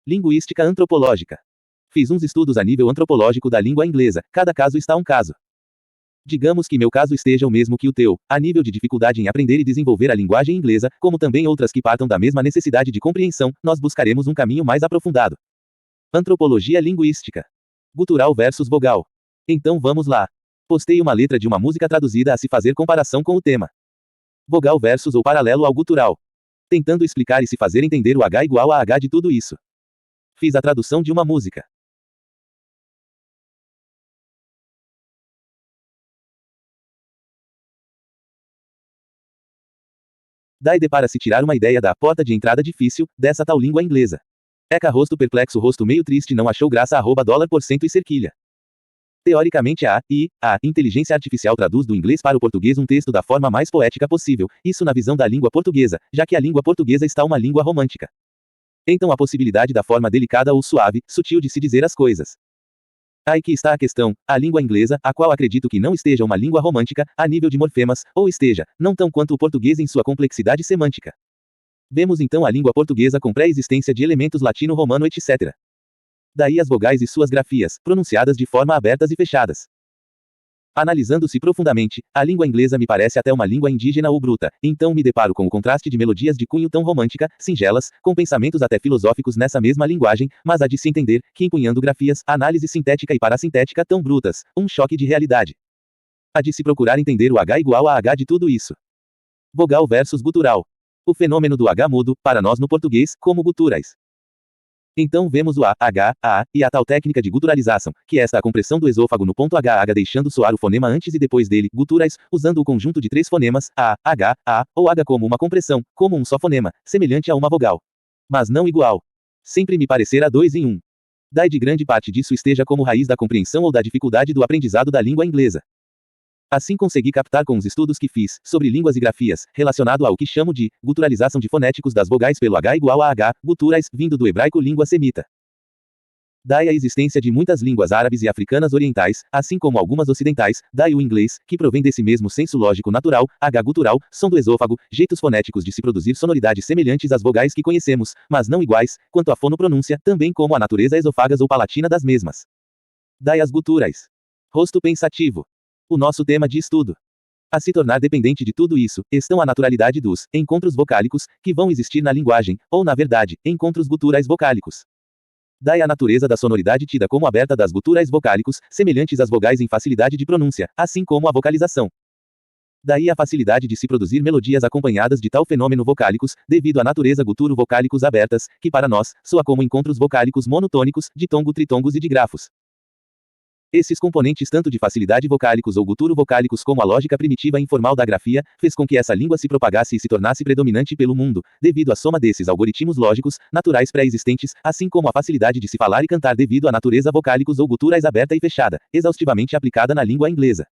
Linguística antropológica. Fiz uns estudos a nível antropológico da língua inglesa, cada caso está um caso. Digamos que meu caso esteja o mesmo que o teu, a nível de dificuldade em aprender e desenvolver a linguagem inglesa, como também outras que partam da mesma necessidade de compreensão, nós buscaremos um caminho mais aprofundado. Antropologia linguística. Gutural versus vogal. Então vamos lá. Postei uma letra de uma música traduzida a se fazer comparação com o tema. Vogal versus ou paralelo ao gutural. Tentando explicar e se fazer entender o H igual a H de tudo isso. Fiz a tradução de uma música. Daí depara-se tirar uma ideia da porta de entrada difícil, dessa tal língua inglesa. Eca rosto perplexo rosto meio triste não achou graça $% e cerquilha. Teoricamente a inteligência artificial traduz do inglês para o português um texto da forma mais poética possível, isso na visão da língua portuguesa, já que a língua portuguesa está uma língua romântica. Então a possibilidade da forma delicada ou suave, sutil de se dizer as coisas. Aí que está a questão, a língua inglesa, a qual acredito que não esteja uma língua romântica, a nível de morfemas, ou esteja, não tão quanto o português em sua complexidade semântica. Vemos então a língua portuguesa com pré-existência de elementos latino-romano etc. Daí as vogais e suas grafias, pronunciadas de forma abertas e fechadas. Analisando-se profundamente, a língua inglesa me parece até uma língua indígena ou bruta, então me deparo com o contraste de melodias de cunho tão romântica, singelas, com pensamentos até filosóficos nessa mesma linguagem, mas há de se entender, que empunhando grafias, análise sintética e parassintética tão brutas, um choque de realidade. Há de se procurar entender o H igual a H de tudo isso. Vogal versus gutural. O fenômeno do H mudo, para nós no português, como guturais. Então vemos o A, H, A, e a tal técnica de guturalização, que é esta a compressão do esôfago no ponto H deixando soar o fonema antes e depois dele, guturais, usando o conjunto de três fonemas, A, H, A, ou H como uma compressão, como um só fonema, semelhante a uma vogal. Mas não igual. Sempre me parecer a 2 em 1. Daí de grande parte disso esteja como raiz da compreensão ou da dificuldade do aprendizado da língua inglesa. Assim consegui captar com os estudos que fiz, sobre línguas e grafias, relacionado ao que chamo de guturalização de fonéticos das vogais pelo H igual a H, guturais, vindo do hebraico língua semita. Daí a existência de muitas línguas árabes e africanas orientais, assim como algumas ocidentais, daí o inglês, que provém desse mesmo senso lógico natural, H gutural, som do esôfago, jeitos fonéticos de se produzir sonoridades semelhantes às vogais que conhecemos, mas não iguais, quanto à fonopronúncia, também como a natureza esofágas ou palatina das mesmas. Daí as guturais. Rosto pensativo. O nosso tema de estudo. A se tornar dependente de tudo isso, estão a naturalidade dos encontros vocálicos, que vão existir na linguagem, ou na verdade, encontros guturais vocálicos. Daí a natureza da sonoridade tida como aberta das guturais vocálicos, semelhantes às vogais em facilidade de pronúncia, assim como a vocalização. Daí a facilidade de se produzir melodias acompanhadas de tal fenômeno vocálicos, devido à natureza guturo-vocálicos abertas, que para nós, soa como encontros vocálicos monotônicos, de tongo tritongos e de grafos. Esses componentes tanto de facilidade vocálicos ou guturo-vocálicos como a lógica primitiva e informal da grafia, fez com que essa língua se propagasse e se tornasse predominante pelo mundo, devido à soma desses algoritmos lógicos, naturais pré-existentes, assim como a facilidade de se falar e cantar devido à natureza vocálicos ou guturais aberta e fechada, exaustivamente aplicada na língua inglesa.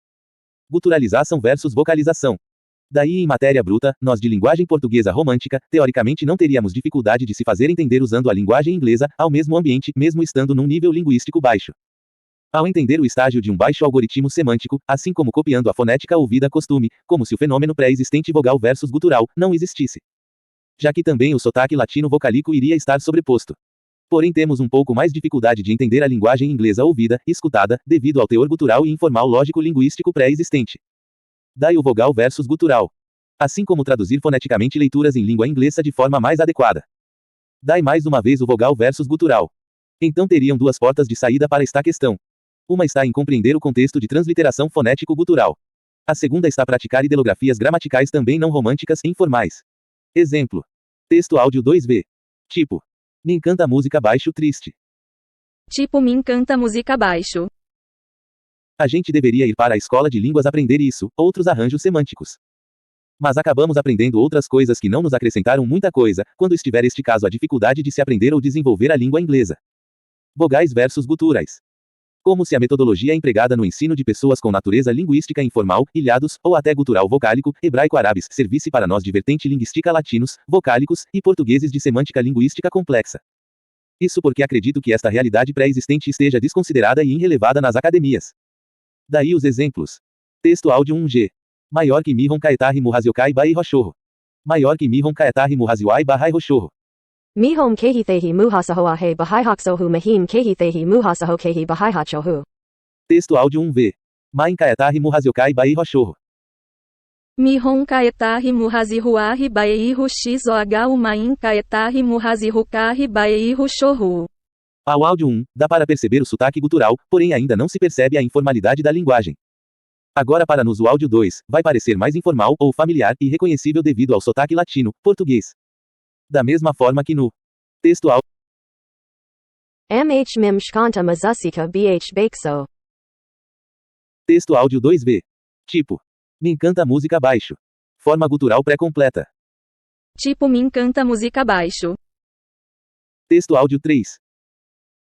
Guturalização versus vocalização. Daí em matéria bruta, nós de linguagem portuguesa romântica, teoricamente não teríamos dificuldade de se fazer entender usando a linguagem inglesa, ao mesmo ambiente, mesmo estando num nível linguístico baixo. Ao entender o estágio de um baixo algoritmo semântico, assim como copiando a fonética ouvida costume, como se o fenômeno pré-existente vogal versus gutural não existisse. Já que também o sotaque latino vocálico iria estar sobreposto. Porém temos um pouco mais dificuldade de entender a linguagem inglesa ouvida, escutada, devido ao teor gutural e informal lógico-linguístico pré-existente. Daí o vogal versus gutural. Assim como traduzir foneticamente leituras em língua inglesa de forma mais adequada. Daí mais uma vez o vogal versus gutural. Então teriam duas portas de saída para esta questão. Uma está em compreender o contexto de transliteração fonético-gutural. A segunda está praticar ideografias gramaticais também não românticas e informais. Exemplo. Texto áudio 2V. Tipo. Me encanta a música baixo triste. Tipo me encanta música baixo. A gente deveria ir para a escola de línguas aprender isso, outros arranjos semânticos. Mas acabamos aprendendo outras coisas que não nos acrescentaram muita coisa, quando estiver este caso a dificuldade de se aprender ou desenvolver a língua inglesa. Vogais versus guturais. Como se a metodologia empregada no ensino de pessoas com natureza linguística informal, ilhados, ou até gutural vocálico, hebraico-árabes, servisse para nós de vertente linguística latinos, vocálicos, e portugueses de semântica linguística complexa. Isso porque acredito que esta realidade pré-existente esteja desconsiderada e irrelevada nas academias. Daí os exemplos. Texto áudio 1G. Maior que Mihon Kaetarri Muhaziokai Bai Rochorro. Maior que Mihon Kaetarri Muhaziwai Bahai Rochorro. Mihom kehithehi muhasahoahe bahihaksohu mahim kehithehi muhasahokehi bahihachohu. Texto áudio 1V. Main Kayatahi Muhaziokai Bai Rochorro. Mihon kaetahi muhazihuahi baeihu xohu main kaetahi muhazihukahi baeihu shohu. Ao áudio 1, dá para perceber o sotaque gutural, porém ainda não se percebe a informalidade da linguagem. Agora para o áudio 2, vai parecer mais informal ou familiar e reconhecível devido ao sotaque latino, português. Da mesma forma que no texto áudio. Mh mim shkanta mazusika bh bakso. Texto áudio 2V. Tipo. Me encanta a música baixo. Forma gutural pré-completa. Tipo me encanta música baixo. Texto áudio 3.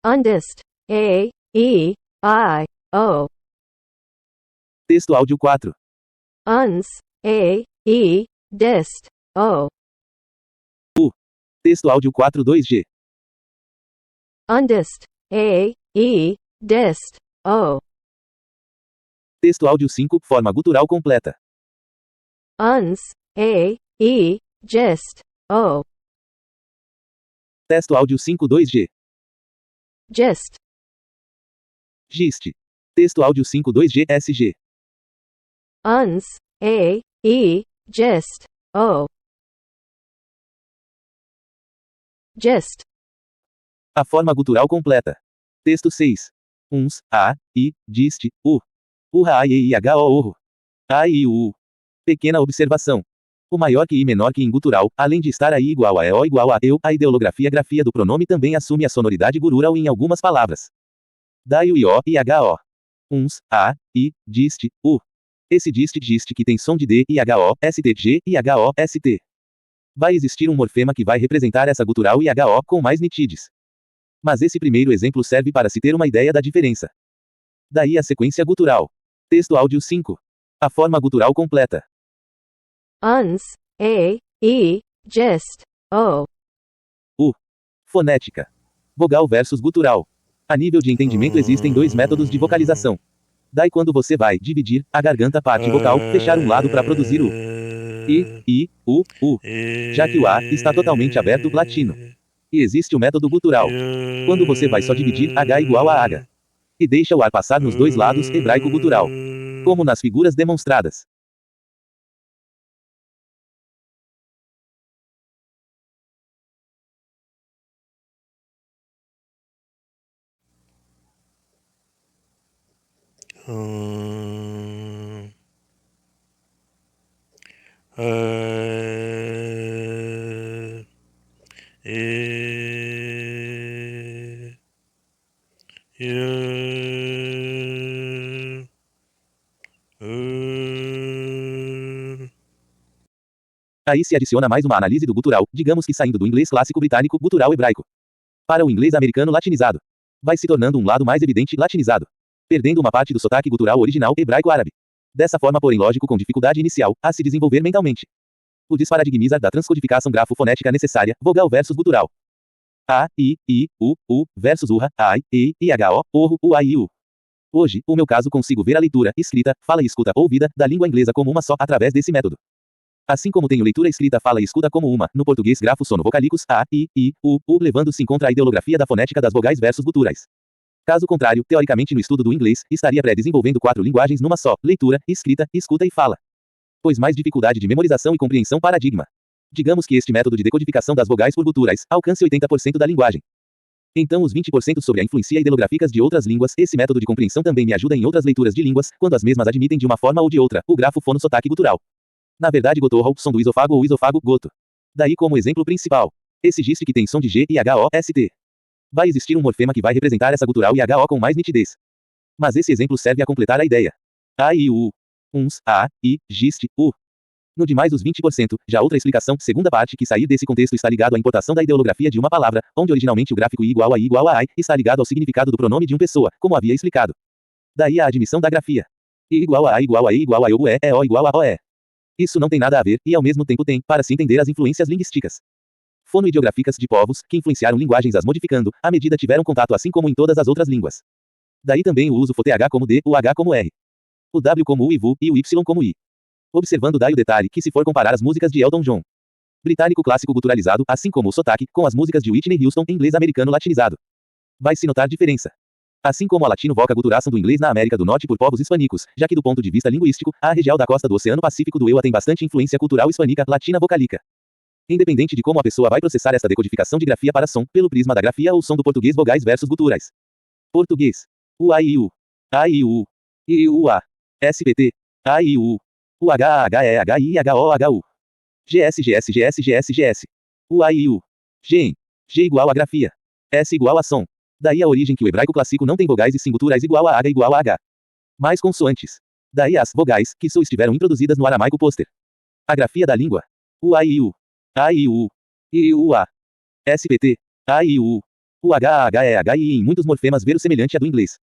Undist. A, E, I, O. Texto áudio 4. Uns. A, E, dist. O. Texto áudio 4 2G. Undist. A, E, dist. O. Texto áudio 5, forma gutural completa. Uns. A, E, gist. O. Texto áudio 5 2G. Gist. Gist. Texto áudio 5 2G SG. Uns. A, E, gist. O. Gist. A forma gutural completa. Texto 6. Uns, A, I, dist, U. Urra, A, E, I, H, O, orro. A, I, U. Pequena observação. O maior que I menor que em gutural, além de estar a I igual a E, O igual a eu, a ideografia-grafia do pronome também assume a sonoridade gurural em algumas palavras. Daio I, O, e H, O. Uns, A, I, dist, U. Esse dist que tem som de D, I, H, O, ST, G, I, H, O, ST. Vai existir um morfema que vai representar essa gutural I, H, O com mais nitidez. Mas esse primeiro exemplo serve para se ter uma ideia da diferença. Daí a sequência gutural. Texto áudio 5. A forma gutural completa. Uns. A, E, gist. O. Fonética. Vogal versus gutural. A nível de entendimento existem dois métodos de vocalização. Daí quando você vai dividir a garganta parte vocal, fechar um lado para produzir o I, U. Já que o A está totalmente aberto latino. E existe o método gutural. Quando você vai só dividir H igual a H. E deixa o ar passar nos dois lados hebraico gutural. Como nas figuras demonstradas. Aí se adiciona mais uma análise do gutural, digamos que saindo do inglês clássico britânico, gutural hebraico, para o inglês americano latinizado. Vai se tornando um lado mais evidente latinizado, perdendo uma parte do sotaque gutural original hebraico-árabe. Dessa forma, porém lógico com dificuldade inicial, a se desenvolver mentalmente. O desparadigmizar da transcodificação grafo-fonética necessária, vogal versus gutural. A, I, U versus urra, ai, E, I, H, O, orro, U, A, I, U. Hoje, o meu caso consigo ver a leitura, escrita, fala e escuta ouvida, da língua inglesa como uma só, através desse método. Assim como tenho leitura escrita fala e escuta como uma, no português grafo sono vocálicos, A, I, U, levando-se em contra a ideografia da fonética das vogais versus guturais. Caso contrário, teoricamente no estudo do inglês, estaria pré-desenvolvendo 4 linguagens numa só, leitura, escrita, escuta e fala. Pois mais dificuldade de memorização e compreensão paradigma. Digamos que este método de decodificação das vogais por guturais, alcance 80% da linguagem. Então os 20% sobre a influência ideográficas de outras línguas, esse método de compreensão também me ajuda em outras leituras de línguas, quando as mesmas admitem de uma forma ou de outra, o grafo fono-sotaque gutural. Na verdade gotorro, som do isofago ou isofago, goto. Daí como exemplo principal. Esse gist que tem som de G e H, O, ST. Vai existir um morfema que vai representar essa gutural e H, O com mais nitidez. Mas esse exemplo serve a completar a ideia. A, I, U. Uns, A, I, gist, U. No demais os 20%, já outra explicação, segunda parte que sair desse contexto está ligado à importação da ideografia de uma palavra, onde originalmente o gráfico I igual a I, está ligado ao significado do pronome de uma pessoa, como havia explicado. Daí a admissão da grafia. I igual a igual a E igual a eu, E, O igual a O, E. Isso não tem nada a ver, e ao mesmo tempo tem, para se entender as influências linguísticas fonoideográficas de povos, que influenciaram linguagens as modificando, à medida tiveram contato assim como em todas as outras línguas. Daí também o uso FOTH como D, o H como R. O W como U e VU, e o Y como I. Observando daí o detalhe que se for comparar as músicas de Elton John, Britânico clássico guturalizado, assim como o sotaque, com as músicas de Whitney Houston em inglês americano latinizado. Vai-se notar diferença. Assim como a latino-voca guturação do inglês na América do Norte por povos hispânicos, já que do ponto de vista linguístico, a região da costa do Oceano Pacífico do EUA tem bastante influência cultural hispânica, latina vocálica. Independente de como a pessoa vai processar esta decodificação de grafia para som, pelo prisma da grafia ou som do português vogais versus guturais. Português. UAIU. AIU. IUA. SPT. AIU. UHAHEHIHOHU. GS. UAIU. GEM. G igual a grafia. S igual a som. Daí a origem que o hebraico clássico não tem vogais e sim guturais igual a H igual a H. Mais consoantes. Daí as vogais, que só estiveram introduzidas no aramaico pôster. A grafia da língua. UAIU. AIU. IUA. SPT. AIU. UHAHEHI em muitos morfemas verossemelhante à do inglês.